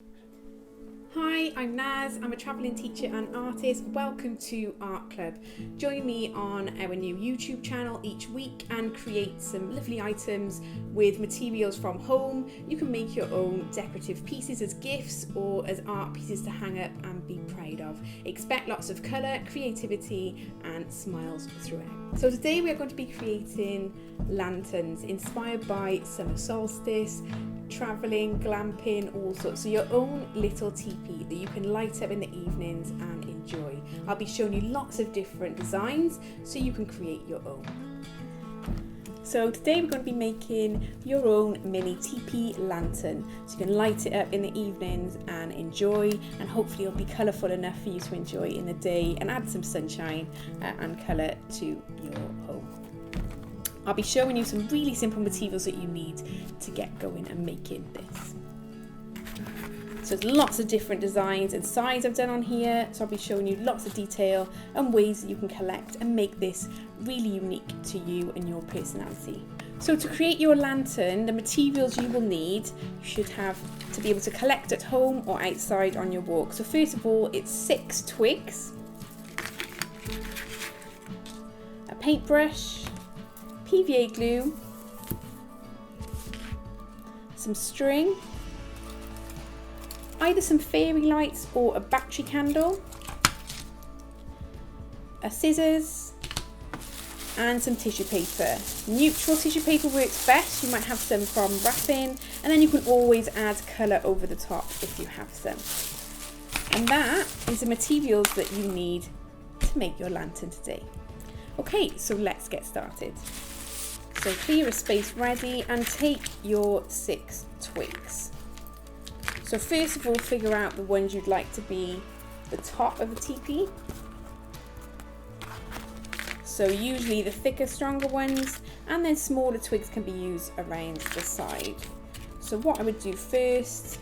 Hi, I'm Naz. I'm a travelling teacher and artist. Welcome to Art Club. Join me on our new YouTube channel each week and create some lovely items with materials from home. You can make your own decorative pieces as gifts or as art pieces to hang up and be proud of. Expect lots of colour, creativity and smiles throughout. So today we are going to be creating lanterns inspired by summer solstice, travelling, glamping, all sorts. So your own little teepee that you can light up in the evenings and enjoy. I'll be showing you lots of different designs so you can create your own. So today we're going to be making your own mini teepee lantern. So you can light it up in the evenings and enjoy, and hopefully it'll be colourful enough for you to enjoy in the day and add some sunshine and colour to your home. I'll be showing you some really simple materials that you need to get going and making this. So there's lots of different designs and size I've done on here, so I'll be showing you lots of detail and ways that you can collect and make this really unique to you and your personality. So to create your lantern, the materials you will need, you should have to be able to collect at home or outside on your walk. So first of all, it's 6 twigs, a paintbrush, PVA glue, some string, either some fairy lights or a battery candle, a scissors and some tissue paper. Neutral tissue paper works best, you might have some from wrapping, and then you can always add colour over the top if you have some. And that is the materials that you need to make your lantern today. Okay, so let's get started. So clear a space ready and take your 6 twigs. So first of all, figure out the ones you'd like to be the top of the teepee. So usually the thicker, stronger ones, and then smaller twigs can be used around the side. So what I would do first,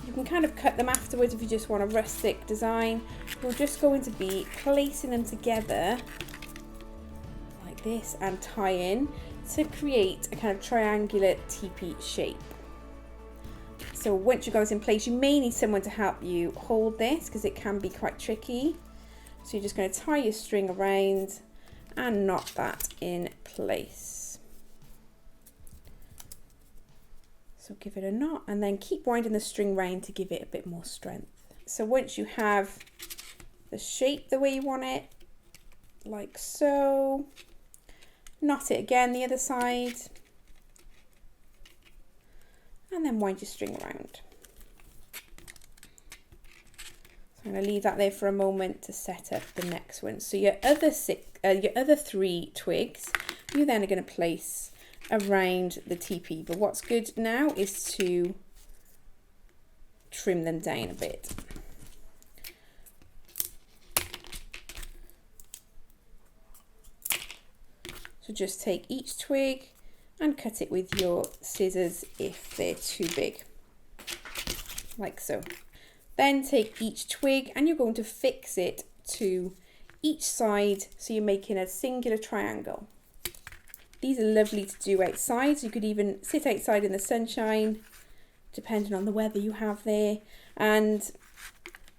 you can kind of cut them afterwards if you just want a rustic design. We're just going to be placing them together this and tie in to create a kind of triangular teepee shape. So once you got this in place, you may need someone to help you hold this because it can be quite tricky. So you're just going to tie your string around and knot that in place. So give it a knot and then keep winding the string round to give it a bit more strength. So once you have the shape the way you want it, like so, knot it again the other side and then wind your string around. So I'm going to leave that there for a moment to set up the next one. So your other 3 twigs you then are going to place around the teepee, but what's good now is to trim them down a bit. So just take each twig and cut it with your scissors if they're too big, like so. Then take each twig and you're going to fix it to each side so you're making a singular triangle. These are lovely to do outside, so you could even sit outside in the sunshine, depending on the weather you have there, and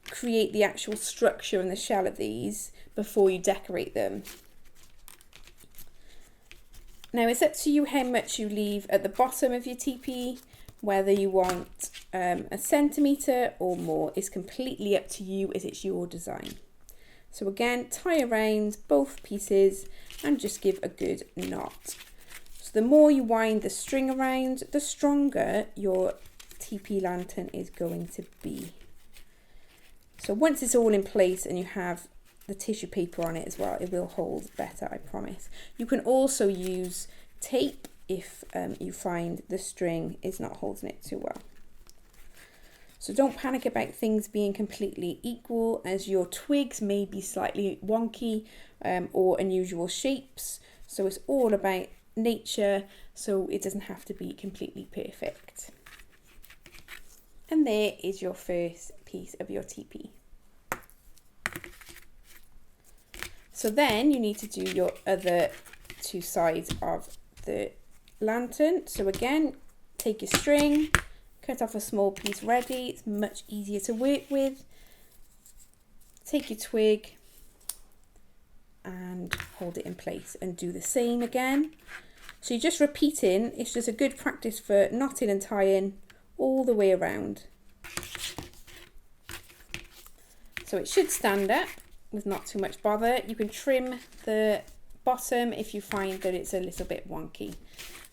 create the actual structure and the shell of these before you decorate them. Now it's up to you how much you leave at the bottom of your teepee, whether you want a centimetre or more is completely up to you as it's your design. So again, tie around both pieces and just give a good knot. So the more you wind the string around, the stronger your teepee lantern is going to be. So once it's all in place and you have the tissue paper on it as well, it will hold better, I promise. You can also use tape if you find the string is not holding it too well. So don't panic about things being completely equal, as your twigs may be slightly wonky or unusual shapes. So it's all about nature, so it doesn't have to be completely perfect. And there is your first piece of your teepee. So then you need to do your other 2 sides of the lantern. So again, take your string cut off a small piece ready. It's much easier to work with. Take your twig and hold it in place and do the same again. So you're just repeating. It's just a good practice for knotting and tying all the way around. So it should stand up with not too much bother. You can trim the bottom if you find that it's a little bit wonky.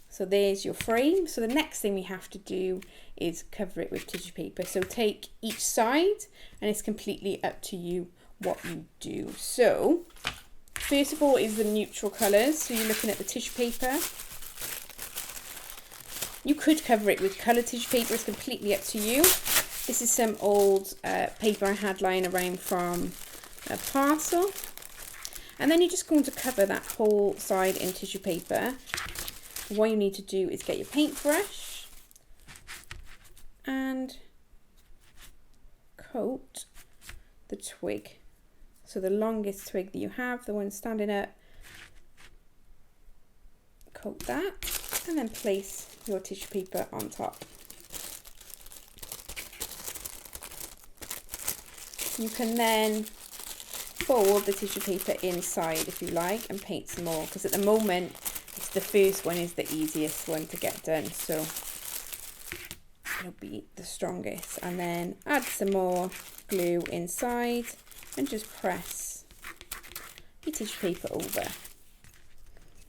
So there's your frame. So the next thing we have to do is cover it with tissue paper. So take each side, and it's completely up to you what you do. So first of all is the neutral colours. So you're looking at the tissue paper. You could cover it with coloured tissue paper. It's completely up to you. This is some old paper I had lying around from a parcel. And then you're just going to cover that whole side in tissue paper. What you need to do is get your paintbrush and coat the twig. So the longest twig that you have, the one standing up, coat that, and then place your tissue paper on top. You can then fold the tissue paper inside if you like and paint some more, because at the moment it's the first one is the easiest one to get done, so it'll be the strongest. And then add some more glue inside and just press your tissue paper over.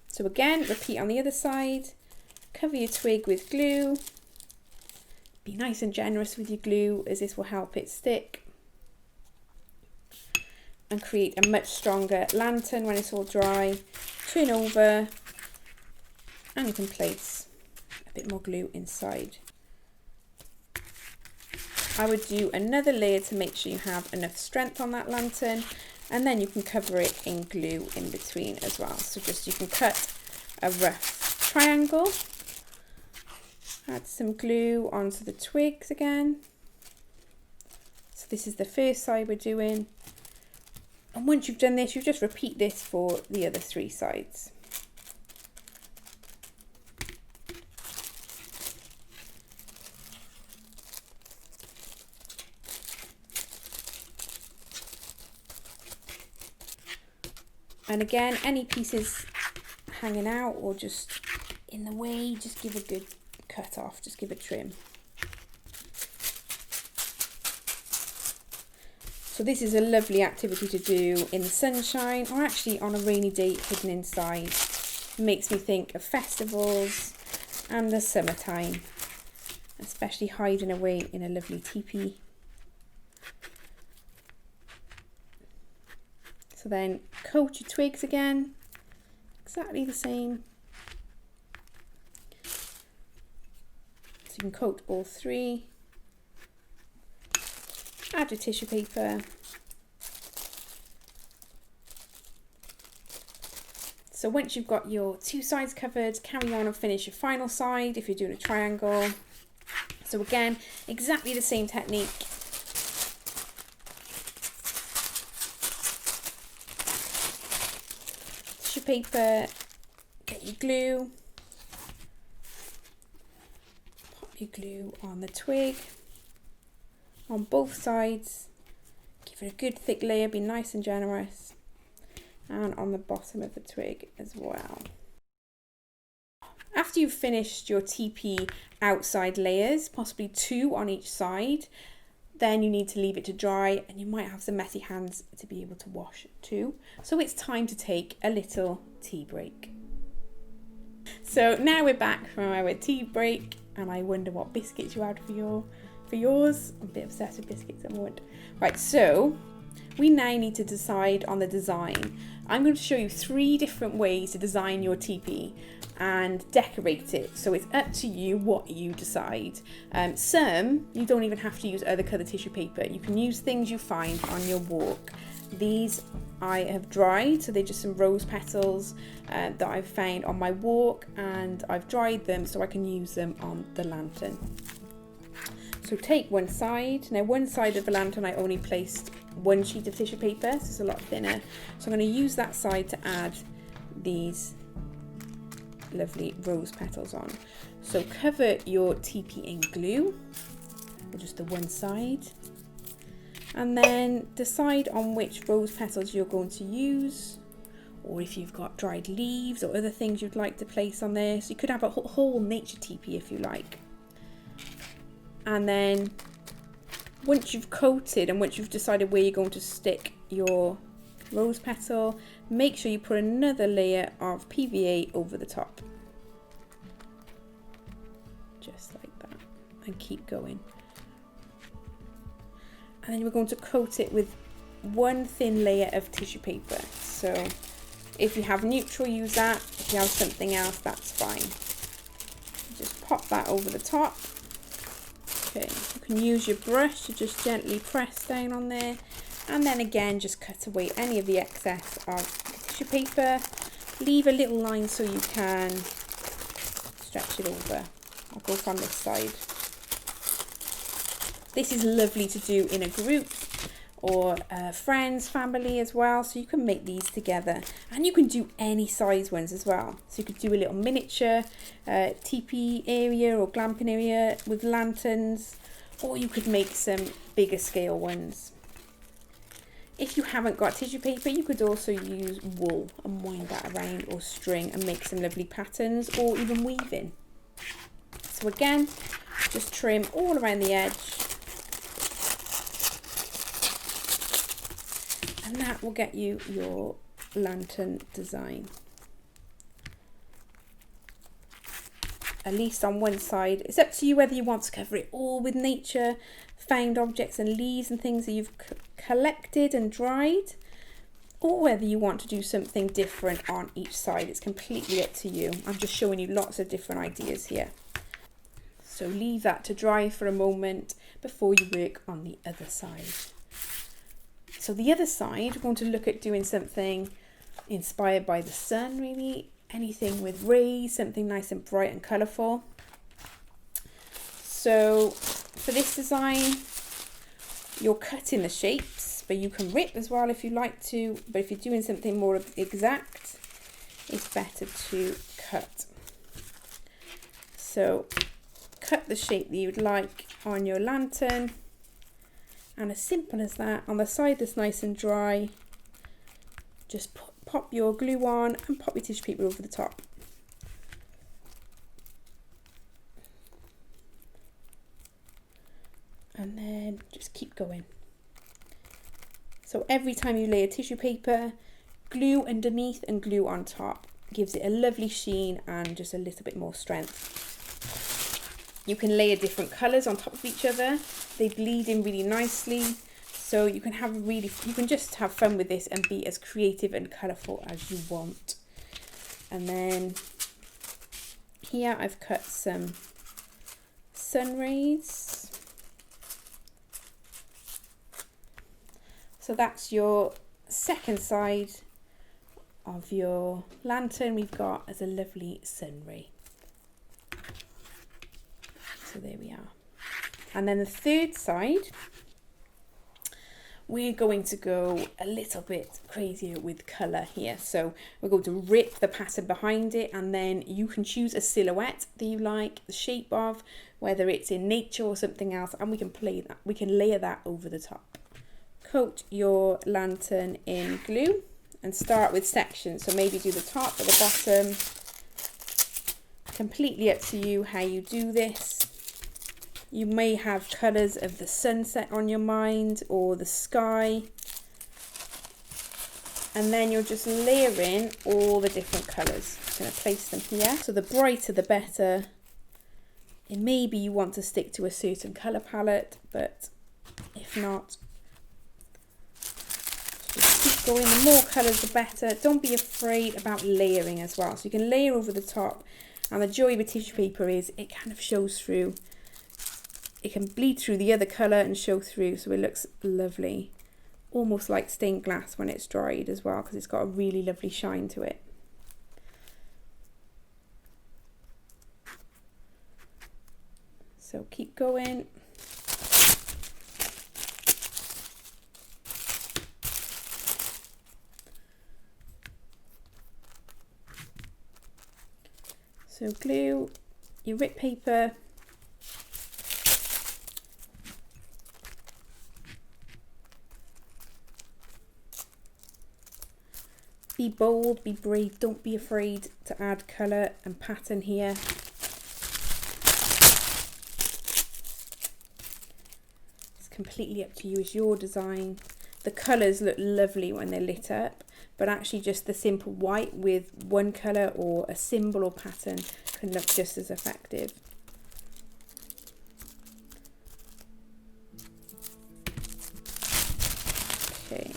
So again, repeat on the other side. Cover your twig with glue. Be nice and generous with your glue, as this will help it stick. And create a much stronger lantern when it's all dry. Turn over and you can place a bit more glue inside. I would do another layer to make sure you have enough strength on that lantern, and then you can cover it in glue in between as well. So just you can cut a rough triangle, add some glue onto the twigs again. So this is the first side we're doing. And once you've done this, you just repeat this for the other three sides. And again, any pieces hanging out or just in the way, just give a good cut off, just give a trim. So this is a lovely activity to do in the sunshine, or actually on a rainy day hidden inside. It makes me think of festivals and the summertime, especially hiding away in a lovely teepee. So then coat your twigs again, exactly the same. So you can coat all three. Add your tissue paper. So once you've got your two sides covered, carry on and finish your final side if you're doing a triangle. So again, exactly the same technique. Tissue paper, get your glue, pop your glue on the twig. On both sides, give it a good thick layer, be nice and generous, and on the bottom of the twig as well. After you've finished your teepee outside layers, possibly two on each side, then you need to leave it to dry, and you might have some messy hands to be able to wash too. So it's time to take a little tea break. So now we're back from our tea break, and I wonder what biscuits you had for yours. I'm a bit obsessed with biscuits at the moment. Right, so we now need to decide on the design. I'm going to show you 3 different ways to design your teepee and decorate it. So it's up to you what you decide. Some you don't even have to use other colour tissue paper. You can use things you find on your walk. These I have dried, so they're just some rose petals that I've found on my walk, and I've dried them so I can use them on the lantern. So take one side. Now one side of the lantern I only placed 1 sheet of tissue paper, so it's a lot thinner. So I'm going to use that side to add these lovely rose petals on. So cover your teepee in glue, or just the one side, and then decide on which rose petals you're going to use, or if you've got dried leaves or other things you'd like to place on there. So you could have a whole nature teepee if you like. And then once you've coated and once you've decided where you're going to stick your rose petal, make sure you put another layer of PVA over the top. Just like that, and keep going. And then we're going to coat it with one thin layer of tissue paper. So if you have neutral, use that. If you have something else, that's fine. Just pop that over the top. Okay, you can use your brush to just gently press down on there. And then again, just cut away any of the excess of tissue paper. Leave a little line so you can stretch it over. I'll go from this side. This is lovely to do in a group or friends, family as well. So you can make these together, and you can do any size ones as well. So you could do a little miniature teepee area or glamping area with lanterns, or you could make some bigger scale ones. If you haven't got tissue paper, you could also use wool and wind that around, or string, and make some lovely patterns, or even weaving. So again, just trim all around the edge. And that will get you your lantern design. At least on one side. It's up to you whether you want to cover it all with nature, found objects and leaves and things that you've collected and dried, or whether you want to do something different on each side. It's completely up to you. I'm just showing you lots of different ideas here. So leave that to dry for a moment before you work on the other side. So the other side, we're going to look at doing something inspired by the sun, really. Anything with rays, something nice and bright and colourful. So for this design, you're cutting the shapes, but you can rip as well if you like to. But if you're doing something more exact, it's better to cut. So cut the shape that you'd like on your lantern. And as simple as that, on the side that's nice and dry, just pop your glue on and pop your tissue paper over the top. And then just keep going. So every time you lay a tissue paper, glue underneath and glue on top. Gives it a lovely sheen and just a little bit more strength. You can layer different colours on top of each other. They bleed in really nicely. So you can just have fun with this and be as creative and colourful as you want. And then here I've cut some sun rays. So that's your second side of your lantern. We've got as a lovely sun ray. So there we are. And then the third side, we're going to go a little bit crazier with colour here. So we're going to rip the pattern behind it, and then you can choose a silhouette that you like, the shape of, whether it's in nature or something else, and we can layer that over the top. Coat your lantern in glue and start with sections. So maybe do the top or the bottom. Completely up to you how you do this. You may have colours of the sunset on your mind or the sky. And then you're just layering all the different colours. I'm going to place them here. So the brighter the better. And maybe you want to stick to a certain colour palette, but if not, just keep going. The more colours the better. Don't be afraid about layering as well. So you can layer over the top. And the joy with tissue paper is it kind of shows through. It can bleed through the other colour and show through, so it looks lovely. Almost like stained glass when it's dried as well, because it's got a really lovely shine to it. So keep going. So glue your rip paper. Be bold, be brave, don't be afraid to add colour and pattern here. It's completely up to you, it's your design. The colours look lovely when they're lit up, but actually just the simple white with one colour or a symbol or pattern can look just as effective. Okay.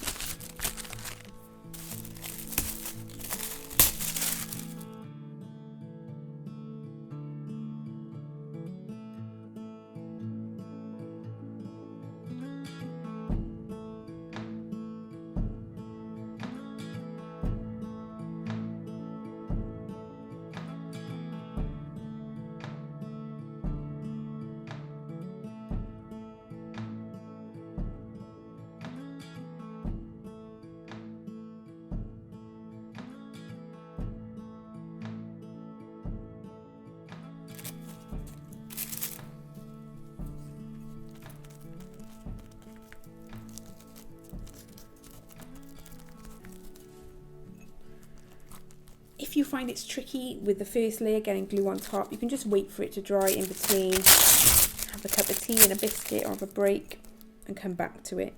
If you find it's tricky with the first layer getting glue on top, you can just wait for it to dry in between, have a cup of tea and a biscuit or have a break and come back to it.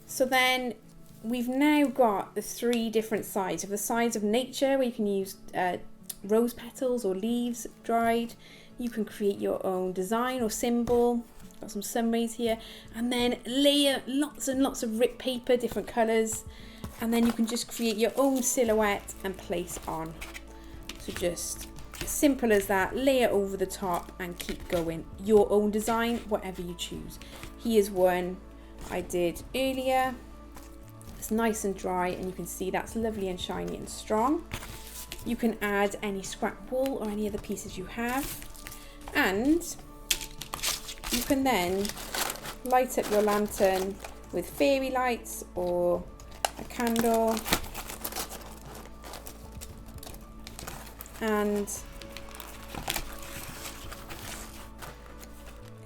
So then we've now got the 3 different sides. Of the sides of nature, where you can use rose petals or leaves dried. You can create your own design or symbol. Got some sun rays here, and then layer lots and lots of rip paper, different colours, and then you can just create your own silhouette and place on. So just as simple as that, layer over the top and keep going. Your own design, whatever you choose. Here's one I did earlier. It's nice and dry, and you can see that's lovely and shiny and strong. You can add any scrap wool or any other pieces you have, and you can then light up your lantern with fairy lights or a candle, and it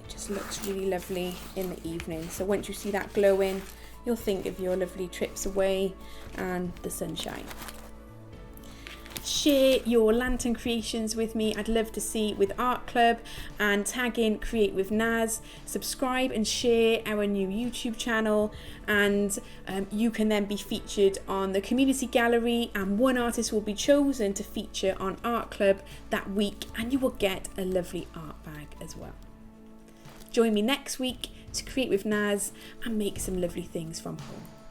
just looks really lovely in the evening. So once you see that glowing, you'll think of your lovely trips away and the sunshine. Share your lantern creations with me. I'd love to see with Art Club, and tag in Create with Naz. Subscribe and share our new YouTube channel, and you can then be featured on the community gallery, and one artist will be chosen to feature on Art Club that week, and you will get a lovely art bag as well. Join me next week to Create with Naz and make some lovely things from home.